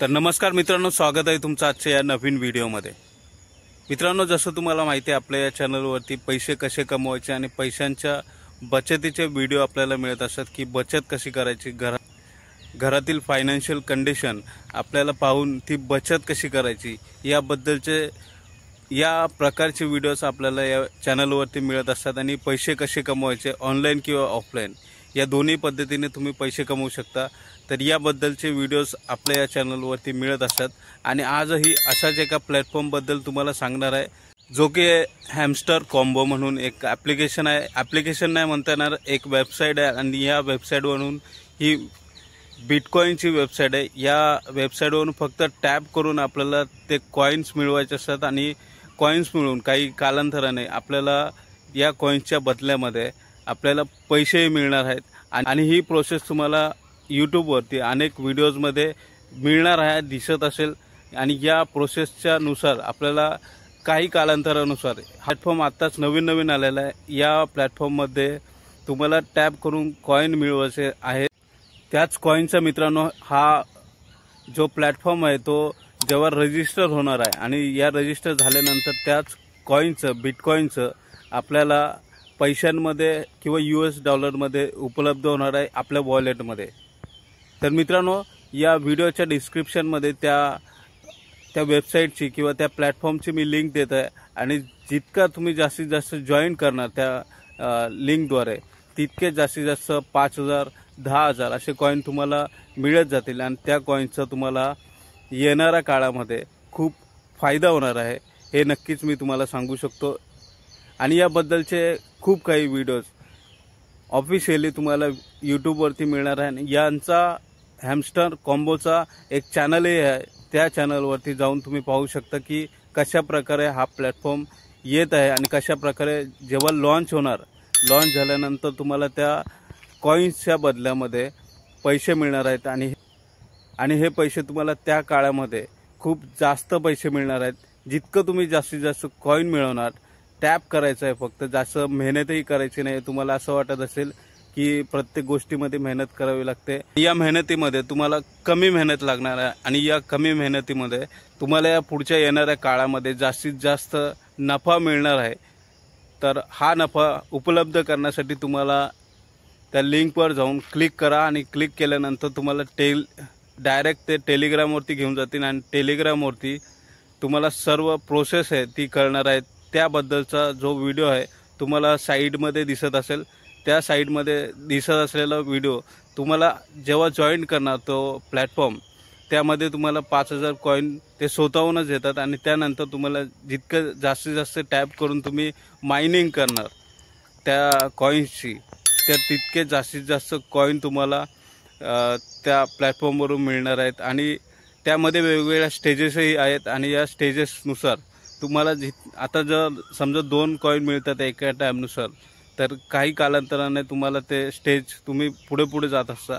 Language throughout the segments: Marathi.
तर नमस्कार मित्रांनो, स्वागत आहे तुमचं आजच्या या नवीन व्हिडिओमध्ये। मित्रांनो, जसं तुम्हाला माहिती आहे आपल्या या चॅनलवरती पैसे कसे कमवायचे आणि पैशांच्या बचतीचे व्हिडिओ आपल्याला मिळत असतात की बचत कशी करायची, घरातील फायनान्शियल कंडिशन आपल्याला पाहून ती बचत कशी करायची याबद्दलचे या प्रकारचे व्हिडिओज आपल्याला या चॅनलवरती मिळत असतात। आणि पैसे कसे कमवायचे ऑनलाईन किंवा ऑफलाईन या दोन्ही पद्धतीने तुम्ही पैसे कमवू शकता। तर याबद्दलचे व्हिडिओज आपल्या या चॅनलवरती मिळत असतात आणि आजही अशाच एका प्लॅटफॉर्मबद्दल तुम्हाला सांगणार आहे, जो की हॅमस्टर कॉम्बो म्हणून एक ॲप्लिकेशन आहे। ॲप्लिकेशन नाही म्हणता येणार, एक वेबसाईट आहे आणि या वेबसाईटवरून ही बिटकॉइनची वेबसाईट आहे। या वेबसाईटवरून फक्त टॅप करून आपल्याला ते कॉइन्स मिळवायचे असतात आणि कॉइन्स मिळून काही कालांतराने आपल्याला या कॉइन्सच्या बदल्यामध्ये आपल्याला पैसेही मिळणार आहेत। आणि ही प्रोसेस तुम्हाला यूट्यूबवरती अनेक व्हिडिओजमध्ये मिळणार आहे, दिसत असेल। आणि या प्रोसेसच्या नुसार आपल्याला काही कालांतरानुसार प्लॅटफॉर्म आत्ताच नवीन आलेला आहे। या प्लॅटफॉर्ममध्ये तुम्हाला टॅप करून कॉइन मिळवायचे आहेत। त्याच कॉइनचा मित्रांनो हा जो प्लॅटफॉर्म आहे तो जेव्हा रजिस्टर होणार आहे आणि या रजिस्टर झाल्यानंतर त्याच कॉइनचं बिटकॉइनचं आपल्याला पैशांमध्ये किंवा US डॉलरमध्ये उपलब्ध होणार आहे आपल्या वॉलेटमध्ये। तर मित्रांनो, या व्हिडिओच्या डिस्क्रिप्शनमध्ये त्या वेबसाईटची किंवा त्या प्लॅटफॉर्मची मी लिंक देत आहे आणि जितका तुम्ही जास्तीत जास्त जॉईन करणार त्या लिंकद्वारे तितके जास्तीत जास्त 5,000 10,000 असे कॉइन तुम्हाला मिळत जातील आणि त्या कॉइनचा तुम्हाला येणाऱ्या काळामध्ये खूप फायदा होणार आहे, हे नक्कीच मी तुम्हाला सांगू शकतो। आणि याबद्दलचे खूप काही व्हिडिओज ऑफिशियली तुम्हाला यूट्यूबवरती मिळणार आहे। आणि यांचा हॅमस्टर कॉम्बोचा एक चॅनलही आहे, त्या चॅनलवरती जाऊन तुम्ही पाहू शकता की कशा प्रकारे हा प्लॅटफॉर्म येत आहे आणि कशा प्रकारे जेव्हा लॉन्च लॉन्च झाल्यानंतर तुम्हाला त्या कॉइन्सच्या बदल्यामध्ये पैसे मिळणार आहेत। आणि हे पैसे तुम्हाला त्या काळामध्ये खूप जास्त पैसे मिळणार आहेत। जितकं तुम्ही जास्तीत जास्त कॉइन मिळवणार, टॅप करायचं आहे फक्त, जास्त मेहनतही करायची नाही। तुम्हाला असं वाटत असेल की प्रत्येक गोष्टीमध्ये मेहनत करावी लागते, या मेहनतीमध्ये तुम्हाला कमी मेहनत लागणार आहे आणि या कमी मेहनतीमध्ये तुम्हाला या पुढच्या येणाऱ्या काळामध्ये जास्तीत जास्त नफा मिळणार आहे। तर हा नफा उपलब्ध करण्यासाठी तुम्हाला त्या लिंकवर जाऊन क्लिक करा आणि क्लिक केल्यानंतर तुम्हाला डायरेक्ट ते टेलिग्रामवरती घेऊन जातील आणि टेलिग्रामवरती तुम्हाला सर्व प्रोसेस आहे ती कळणार आहे। त्याबद्दलचा जो व्हिडिओ आहे तुम्हाला साईडमध्ये दिसत असेल, त्या साईडमध्ये दिसत असलेला व्हिडिओ तुम्हाला जेव्हा जॉईन करणार तो प्लॅटफॉर्म, त्यामध्ये तुम्हाला 5,000 कॉइन ते स्वतःहूनच येतात आणि त्यानंतर तुम्हाला जितकं जास्तीत जास्त टॅप करून तुम्ही मायनिंग करणार त्या कॉइन्सची, तर तितके जास्तीत जास्त कॉइन तुम्हाला त्या प्लॅटफॉर्मवरून मिळणार आहेत। आणि त्यामध्ये वेगवेगळ्या स्टेजेसही आहेत आणि या स्टेजेसनुसार तुम्हाला आता जर समजा 2 कॉइन मिळतात एका टाईमनुसार, तर काही कालांतराने तुम्हाला ते स्टेज तुम्ही पुढे जात असता,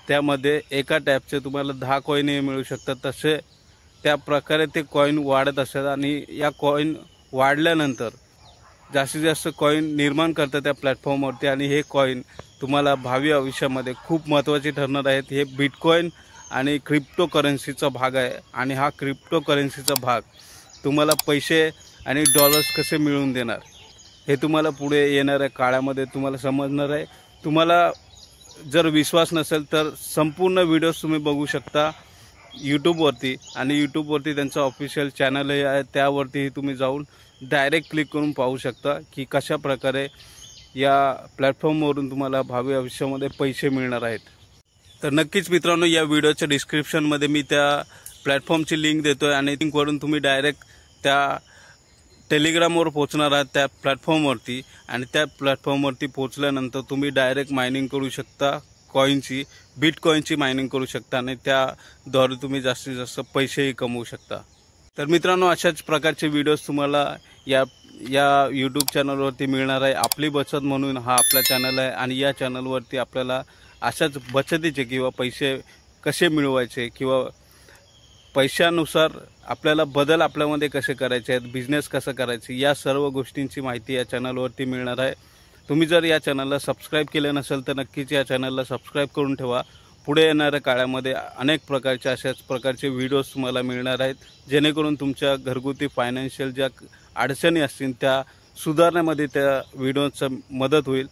त्यामध्ये एका टॅपचे तुम्हाला 10 कॉइनही मिळू शकतात। तसे त्या प्रकारे ते कॉइन वाढत असतात आणि या कॉइन वाढल्यानंतर जास्तीत जास्त कॉइन निर्माण करतात त्या प्लॅटफॉर्मवरती आणि हे कॉइन तुम्हाला भावी आयुष्यामध्ये खूप महत्त्वाचे ठरणार आहेत। हे बिटकॉइन आणि क्रिप्टोकरन्सीचा भाग आहे आणि हा क्रिप्टोकरन्सीचा भाग तुम्हाला पैसे आणि डॉलर्स कसे मिळवून देणार हे तुम्हाला पुढे येणाऱ्या काळामध्ये तुम्हाला समजणार आहे। तुम्हाला जर विश्वास नसेल तर संपूर्ण व्हिडिओज तुम्ही बघू शकता यूट्यूबवरती आणि यूट्यूबवरती त्यांचा ऑफिशियल चॅनलही आहे, त्यावरतीही तुम्ही जाऊन डायरेक्ट क्लिक करून पाहू शकता की कशा प्रकारे या प्लॅटफॉर्मवरून तुम्हाला भावी आयुष्यामध्ये पैसे मिळणार आहेत। तर नक्कीच मित्रांनो, या व्हिडिओच्या डिस्क्रिप्शनमध्ये मी त्या प्लॅटफॉर्मची लिंक देतो आहे आणि लिंकवरून तुम्ही डायरेक्ट त्या टेलिग्रामवर पोहोचणार आहात त्या प्लॅटफॉर्मवरती आणि त्या प्लॅटफॉर्मवरती पोहोचल्यानंतर तुम्ही डायरेक्ट मायनिंग करू शकता कॉइनची, बिटकॉइनची मायनिंग करू शकता आणि त्याद्वारे तुम्ही जास्तीत जास्त पैसेही कमवू शकता। तर मित्रांनो, अशाच प्रकारचे व्हिडिओज तुम्हाला या यूट्यूब चॅनलवरती मिळणार आहे। आपली बचत म्हणून हा आपला चॅनल आहे आणि या चॅनलवरती आपल्याला अशाच बचतीचे किंवा पैसे कसे मिळवायचे किंवा पैशानुसार आपल्याला बदल आपल्यामध्ये कसे करायचे आहेत, बिझनेस कसा करायचा, या सर्व गोष्टींची माहिती या चॅनलवरती मिळणार आहे। तुम्ही जर या चॅनलला सबस्क्राईब केलं नसेल तर नक्कीच या चॅनलला सबस्क्राईब करून ठेवा पुढे येणाऱ्या काळामध्ये अनेक प्रकारचे अशाच प्रकारचे व्हिडिओज तुम्हाला मिळणार आहेत, जेणेकरून तुमच्या घरगुती फायनान्शियल ज्या अडचणी असतील त्या सुधारण्यामध्ये त्या व्हिडिओचा मदत होईल.